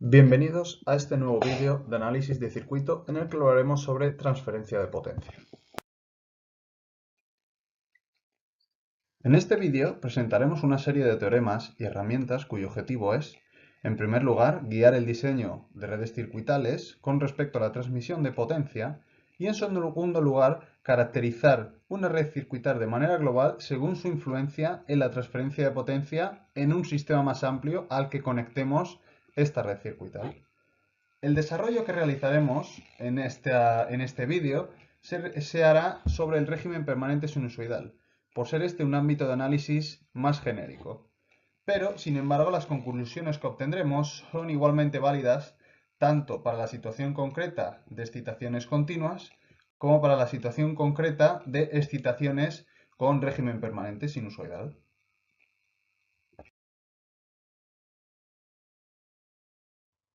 Bienvenidos a este nuevo vídeo de análisis de circuito en el que hablaremos sobre transferencia de potencia. En este vídeo presentaremos una serie de teoremas y herramientas cuyo objetivo es, en primer lugar, guiar el diseño de redes circuitales con respecto a la transmisión de potencia y, en segundo lugar, caracterizar una red circuital de manera global según su influencia en la transferencia de potencia en un sistema más amplio al que conectemos esta red circuital. El desarrollo que realizaremos en este vídeo se hará sobre el régimen permanente sinusoidal, por ser este un ámbito de análisis más genérico. Pero, sin embargo, las conclusiones que obtendremos son igualmente válidas tanto para la situación concreta de excitaciones continuas como para la situación concreta de excitaciones con régimen permanente sinusoidal.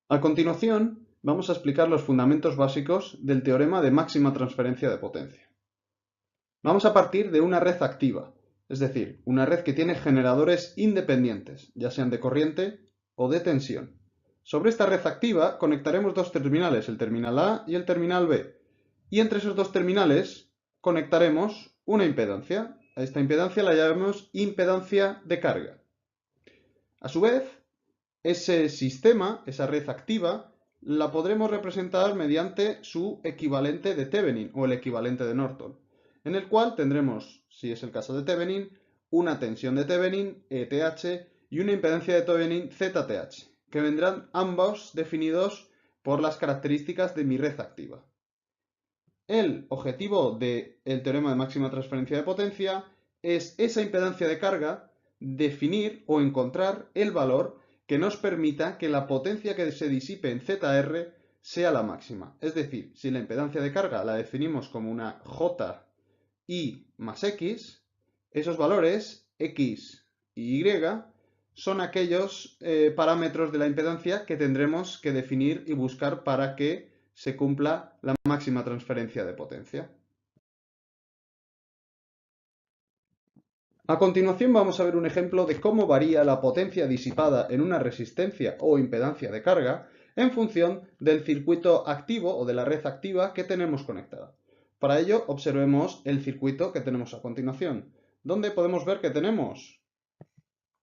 A continuación, vamos a explicar los fundamentos básicos del teorema de máxima transferencia de potencia. Vamos a partir de una red activa, es decir, una red que tiene generadores independientes, ya sean de corriente o de tensión. Sobre esta red activa conectaremos dos terminales, el terminal A y el terminal B, y entre esos dos terminales conectaremos una impedancia. A esta impedancia la llamamos impedancia de carga. A su vez, ese sistema, esa red activa, la podremos representar mediante su equivalente de Thevenin o el equivalente de Norton, en el cual tendremos, si es el caso de Thevenin, una tensión de Thevenin, ETH, y una impedancia de Thevenin, ZTH, que vendrán ambos definidos por las características de mi red activa. El objetivo del teorema de máxima transferencia de potencia es esa impedancia de carga, definir o encontrar el valor que nos permita que la potencia que se disipe en ZR sea la máxima. Es decir, si la impedancia de carga la definimos como una JI más X, esos valores, X y Y, son aquellos parámetros de la impedancia que tendremos que definir y buscar para que se cumpla la máxima transferencia de potencia. A continuación vamos a ver un ejemplo de cómo varía la potencia disipada en una resistencia o impedancia de carga en función del circuito activo o de la red activa que tenemos conectada. Para ello observemos el circuito que tenemos a continuación, donde podemos ver que tenemos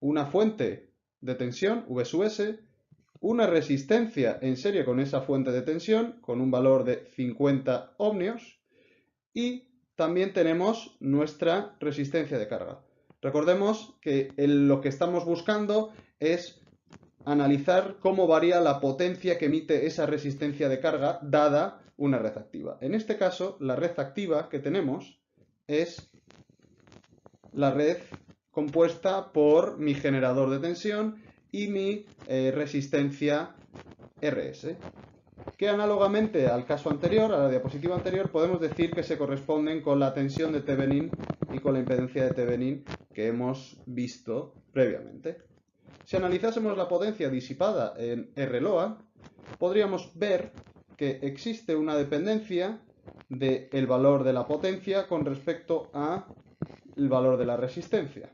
una fuente de tensión, V sub S, una resistencia en serie con esa fuente de tensión con un valor de 50 ohmios y también tenemos nuestra resistencia de carga. Recordemos que lo que estamos buscando es analizar cómo varía la potencia que emite esa resistencia de carga dada una red activa. En este caso, la red activa que tenemos es la red compuesta por mi generador de tensión y mi resistencia RS, que análogamente al caso anterior, a la diapositiva anterior, podemos decir que se corresponden con la tensión de Thevenin y con la impedancia de Thevenin que hemos visto previamente. Si analizásemos la potencia disipada en RLoA, podríamos ver que existe una dependencia del valor de la potencia con respecto al valor de la resistencia.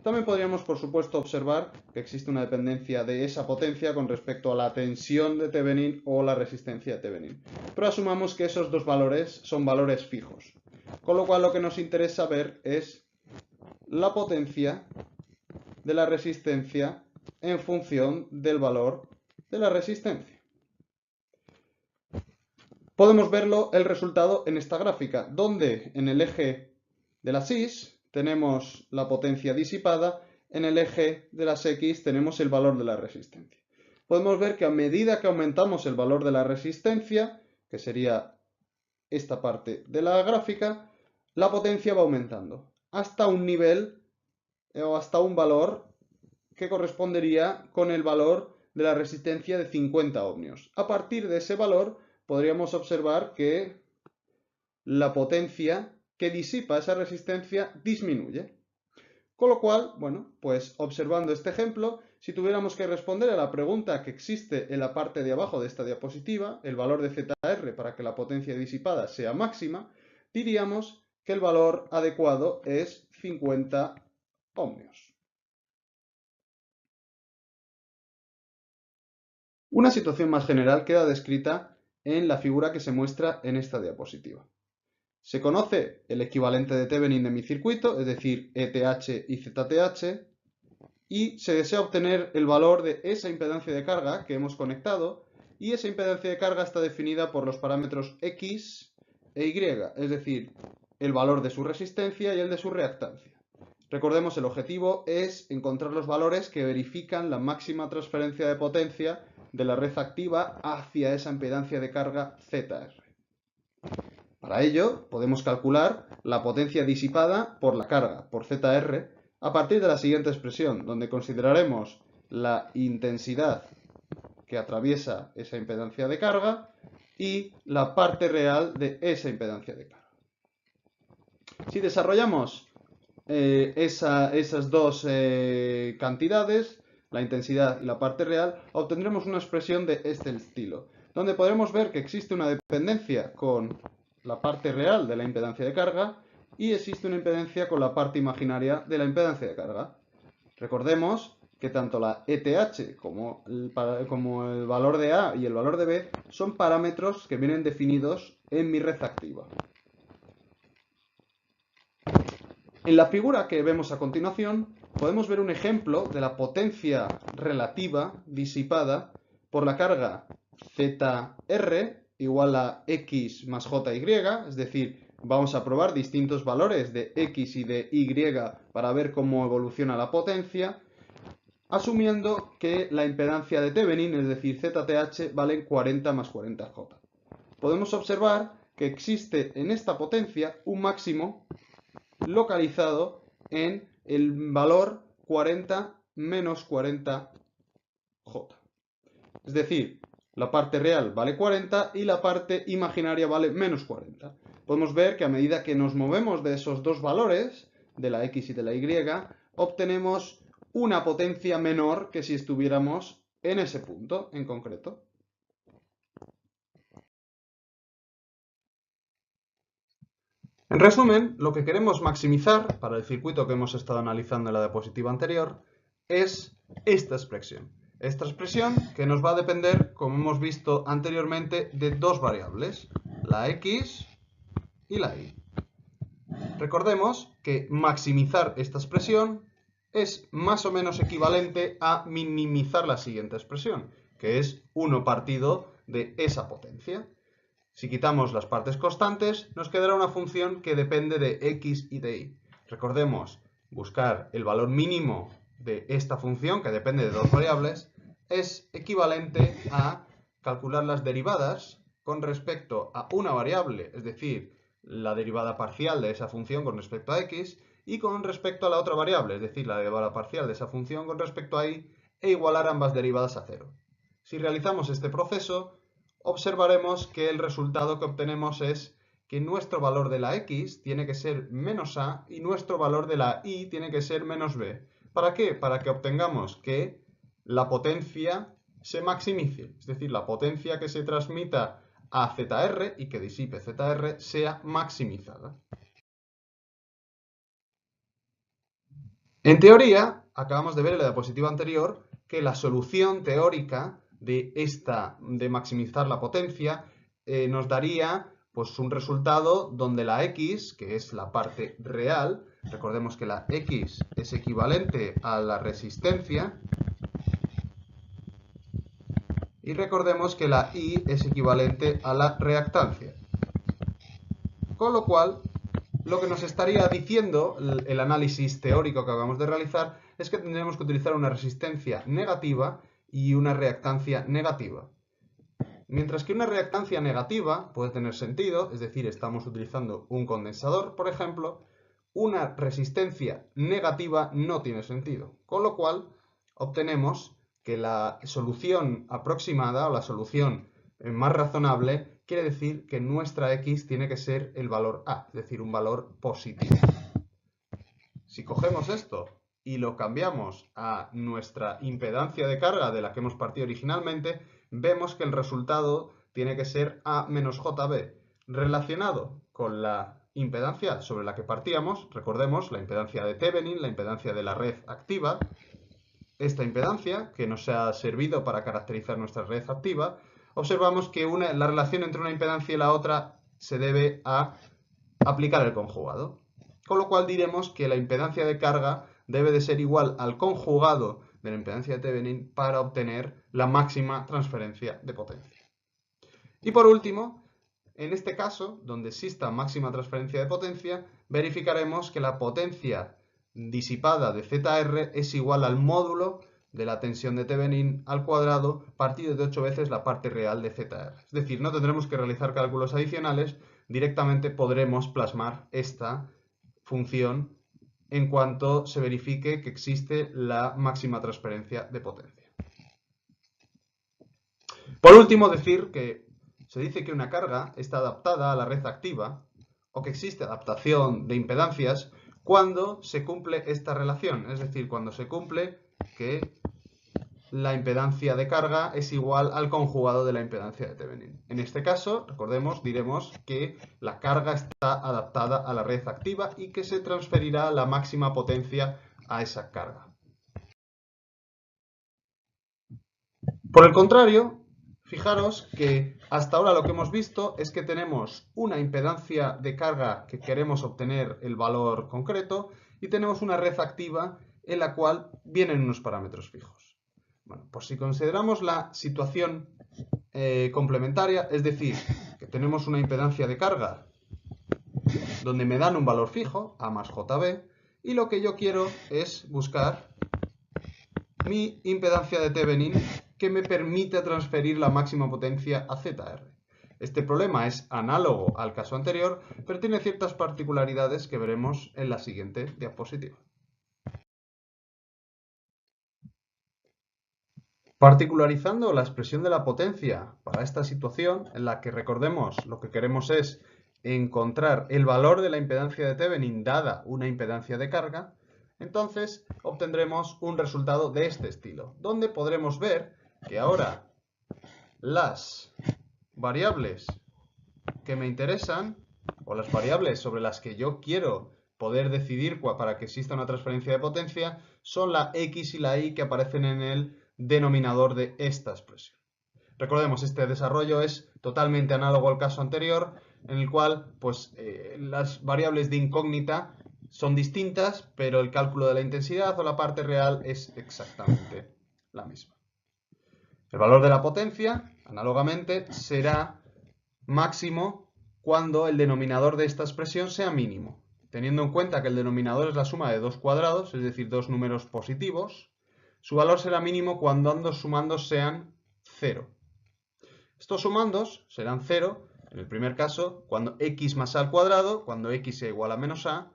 También podríamos, por supuesto, observar que existe una dependencia de esa potencia con respecto a la tensión de Thevenin o la resistencia de Thevenin. Pero asumamos que esos dos valores son valores fijos. Con lo cual lo que nos interesa ver es la potencia de la resistencia en función del valor de la resistencia. Podemos verlo el resultado en esta gráfica, donde en el eje de las Y tenemos la potencia disipada, en el eje de las X tenemos el valor de la resistencia. Podemos ver que a medida que aumentamos el valor de la resistencia, que sería esta parte de la gráfica, la potencia va aumentando hasta un nivel o hasta un valor que correspondería con el valor de la resistencia de 50 ohmios. A partir de ese valor podríamos observar que la potencia que disipa esa resistencia disminuye. Con lo cual, bueno, pues observando este ejemplo, si tuviéramos que responder a la pregunta que existe en la parte de abajo de esta diapositiva, el valor de ZR para que la potencia disipada sea máxima, diríamos que el valor adecuado es 50 ohmios. Una situación más general queda descrita en la figura que se muestra en esta diapositiva. Se conoce el equivalente de Thevenin de mi circuito, es decir, ETH y ZTH, y se desea obtener el valor de esa impedancia de carga que hemos conectado, y esa impedancia de carga está definida por los parámetros X e Y, es decir, el valor de su resistencia y el de su reactancia. Recordemos, el objetivo es encontrar los valores que verifican la máxima transferencia de potencia de la red activa hacia esa impedancia de carga ZR. Para ello, podemos calcular la potencia disipada por la carga, por ZR, a partir de la siguiente expresión, donde consideraremos la intensidad que atraviesa esa impedancia de carga y la parte real de esa impedancia de carga. Si desarrollamos esas dos cantidades, la intensidad y la parte real, obtendremos una expresión de este estilo, donde podremos ver que existe una dependencia con la parte real de la impedancia de carga y existe una impedancia con la parte imaginaria de la impedancia de carga. Recordemos que tanto la ETH como el valor de A y el valor de B son parámetros que vienen definidos en mi red activa. En la figura que vemos a continuación podemos ver un ejemplo de la potencia relativa disipada por la carga ZR igual a X más JY, es decir, vamos a probar distintos valores de X y de Y para ver cómo evoluciona la potencia, asumiendo que la impedancia de Thevenin, es decir, ZTH, vale 40 más 40J. Podemos observar que existe en esta potencia un máximo localizado en el valor 40 menos 40J. Es decir, la parte real vale 40 y la parte imaginaria vale menos 40. Podemos ver que a medida que nos movemos de esos dos valores, de la X y de la Y, obtenemos una potencia menor que si estuviéramos en ese punto en concreto. En resumen, lo que queremos maximizar para el circuito que hemos estado analizando en la diapositiva anterior es esta expresión. Esta expresión que nos va a depender, como hemos visto anteriormente, de dos variables, la X y la Y. Recordemos que maximizar esta expresión es más o menos equivalente a minimizar la siguiente expresión, que es 1 partido de esa potencia. Si quitamos las partes constantes, nos quedará una función que depende de X y de Y. Recordemos, buscar el valor mínimo de esta función, que depende de dos variables, es equivalente a calcular las derivadas con respecto a una variable, es decir, la derivada parcial de esa función con respecto a X, y con respecto a la otra variable, es decir, la derivada parcial de esa función con respecto a Y, e igualar ambas derivadas a cero. Si realizamos este proceso, observaremos que el resultado que obtenemos es que nuestro valor de la X tiene que ser menos A y nuestro valor de la Y tiene que ser menos B. ¿Para qué? Para que obtengamos que la potencia se maximice, es decir, la potencia que se transmita a ZR y que disipe ZR sea maximizada. En teoría, acabamos de ver en la diapositiva anterior que la solución teórica de maximizar la potencia nos daría pues, un resultado donde la X, que es la parte real, recordemos que la X es equivalente a la resistencia, y recordemos que la Y es equivalente a la reactancia. Con lo cual, lo que nos estaría diciendo el análisis teórico que acabamos de realizar es que tendremos que utilizar una resistencia negativa y una reactancia negativa. Mientras que una reactancia negativa puede tener sentido, es decir, estamos utilizando un condensador, por ejemplo, una resistencia negativa no tiene sentido. Con lo cual, obtenemos que la solución aproximada o la solución más razonable quiere decir que nuestra X tiene que ser el valor A, es decir, un valor positivo. Si cogemos esto y lo cambiamos a nuestra impedancia de carga de la que hemos partido originalmente, vemos que el resultado tiene que ser A menos JB, relacionado con la impedancia sobre la que partíamos, recordemos la impedancia de Thevenin, la impedancia de la red activa, esta impedancia, que nos ha servido para caracterizar nuestra red activa, observamos que la relación entre una impedancia y la otra se debe a aplicar el conjugado. Con lo cual diremos que la impedancia de carga debe de ser igual al conjugado de la impedancia de Thevenin para obtener la máxima transferencia de potencia. Y por último, en este caso, donde exista máxima transferencia de potencia, verificaremos que la potencia disipada de ZR es igual al módulo de la tensión de Thevenin al cuadrado partido de 8 veces la parte real de ZR. Es decir, no tendremos que realizar cálculos adicionales, directamente podremos plasmar esta función en cuanto se verifique que existe la máxima transferencia de potencia. Por último, decir que se dice que una carga está adaptada a la red activa o que existe adaptación de impedancias cuando se cumple esta relación, es decir, cuando se cumple que la impedancia de carga es igual al conjugado de la impedancia de Thevenin. En este caso, recordemos, diremos que la carga está adaptada a la red activa y que se transferirá la máxima potencia a esa carga. Por el contrario, fijaros que hasta ahora lo que hemos visto es que tenemos una impedancia de carga que queremos obtener el valor concreto y tenemos una red activa en la cual vienen unos parámetros fijos. Bueno, pues si consideramos la situación complementaria, es decir, que tenemos una impedancia de carga donde me dan un valor fijo, A más JB, y lo que yo quiero es buscar mi impedancia de Thevenin que me permite transferir la máxima potencia a ZR. Este problema es análogo al caso anterior, pero tiene ciertas particularidades que veremos en la siguiente diapositiva. Particularizando la expresión de la potencia para esta situación, en la que recordemos lo que queremos es encontrar el valor de la impedancia de Thevenin dada una impedancia de carga, entonces obtendremos un resultado de este estilo, donde podremos ver que ahora las variables que me interesan, o las variables sobre las que yo quiero poder decidir para que exista una transferencia de potencia, son la x y la y que aparecen en el denominador de esta expresión. Recordemos, este desarrollo es totalmente análogo al caso anterior, en el cual las variables de incógnita son distintas, pero el cálculo de la intensidad o la parte real es exactamente la misma. El valor de la potencia, análogamente, será máximo cuando el denominador de esta expresión sea mínimo, teniendo en cuenta que el denominador es la suma de dos cuadrados, es decir, dos números positivos. Su valor será mínimo cuando ambos sumandos sean 0. Estos sumandos serán 0, en el primer caso, cuando x más a al cuadrado, cuando x sea igual a menos a,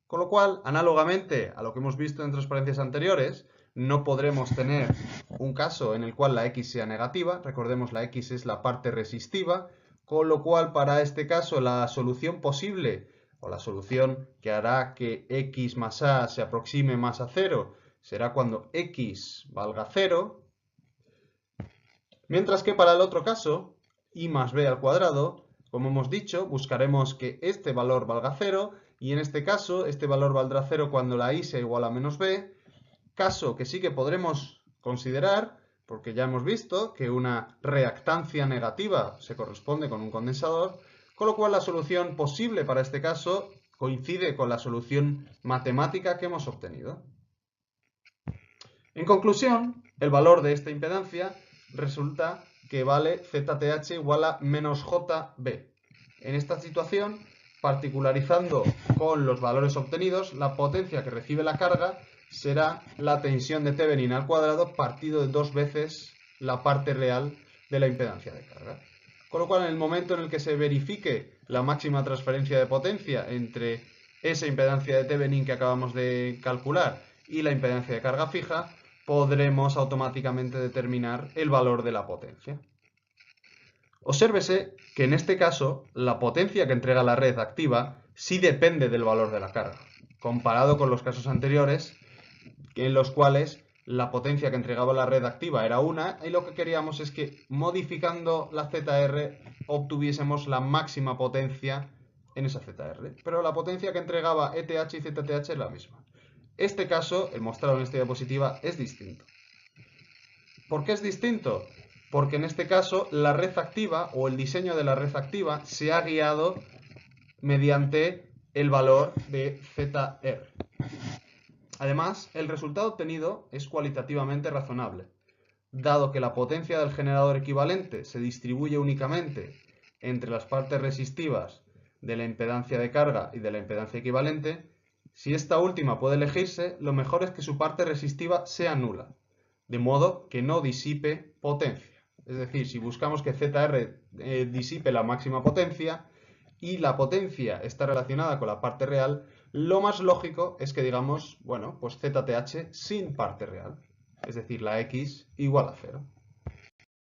con lo cual, análogamente a lo que hemos visto en transparencias anteriores, no podremos tener un caso en el cual la x sea negativa. Recordemos, la x es la parte resistiva, con lo cual para este caso la solución posible, o la solución que hará que x más a se aproxime más a 0, será cuando x valga 0, mientras que para el otro caso, y más b al cuadrado, como hemos dicho, buscaremos que este valor valga 0, y en este caso, este valor valdrá 0 cuando la y sea igual a menos b, caso que sí que podremos considerar, porque ya hemos visto que una reactancia negativa se corresponde con un condensador, con lo cual la solución posible para este caso coincide con la solución matemática que hemos obtenido. En conclusión, el valor de esta impedancia resulta que vale ZTH igual a menos JB. En esta situación, particularizando con los valores obtenidos, la potencia que recibe la carga será la tensión de Thevenin al cuadrado partido de 2 veces la parte real de la impedancia de carga. Con lo cual, en el momento en el que se verifique la máxima transferencia de potencia entre esa impedancia de Thevenin que acabamos de calcular y la impedancia de carga fija, podremos automáticamente determinar el valor de la potencia. Obsérvese que en este caso la potencia que entrega la red activa sí depende del valor de la carga, comparado con los casos anteriores en los cuales la potencia que entregaba la red activa era una y lo que queríamos es que modificando la ZR obtuviésemos la máxima potencia en esa ZR, pero la potencia que entregaba ETH y ZTH es la misma. Este caso, el mostrado en esta diapositiva, es distinto. ¿Por qué es distinto? Porque en este caso la red activa o el diseño de la red activa se ha guiado mediante el valor de ZR. Además, el resultado obtenido es cualitativamente razonable, dado que la potencia del generador equivalente se distribuye únicamente entre las partes resistivas de la impedancia de carga y de la impedancia equivalente. Si esta última puede elegirse, lo mejor es que su parte resistiva sea nula, de modo que no disipe potencia. Es decir, si buscamos que ZR disipe la máxima potencia y la potencia está relacionada con la parte real, lo más lógico es que digamos, bueno, pues ZTH sin parte real, es decir, la X igual a 0.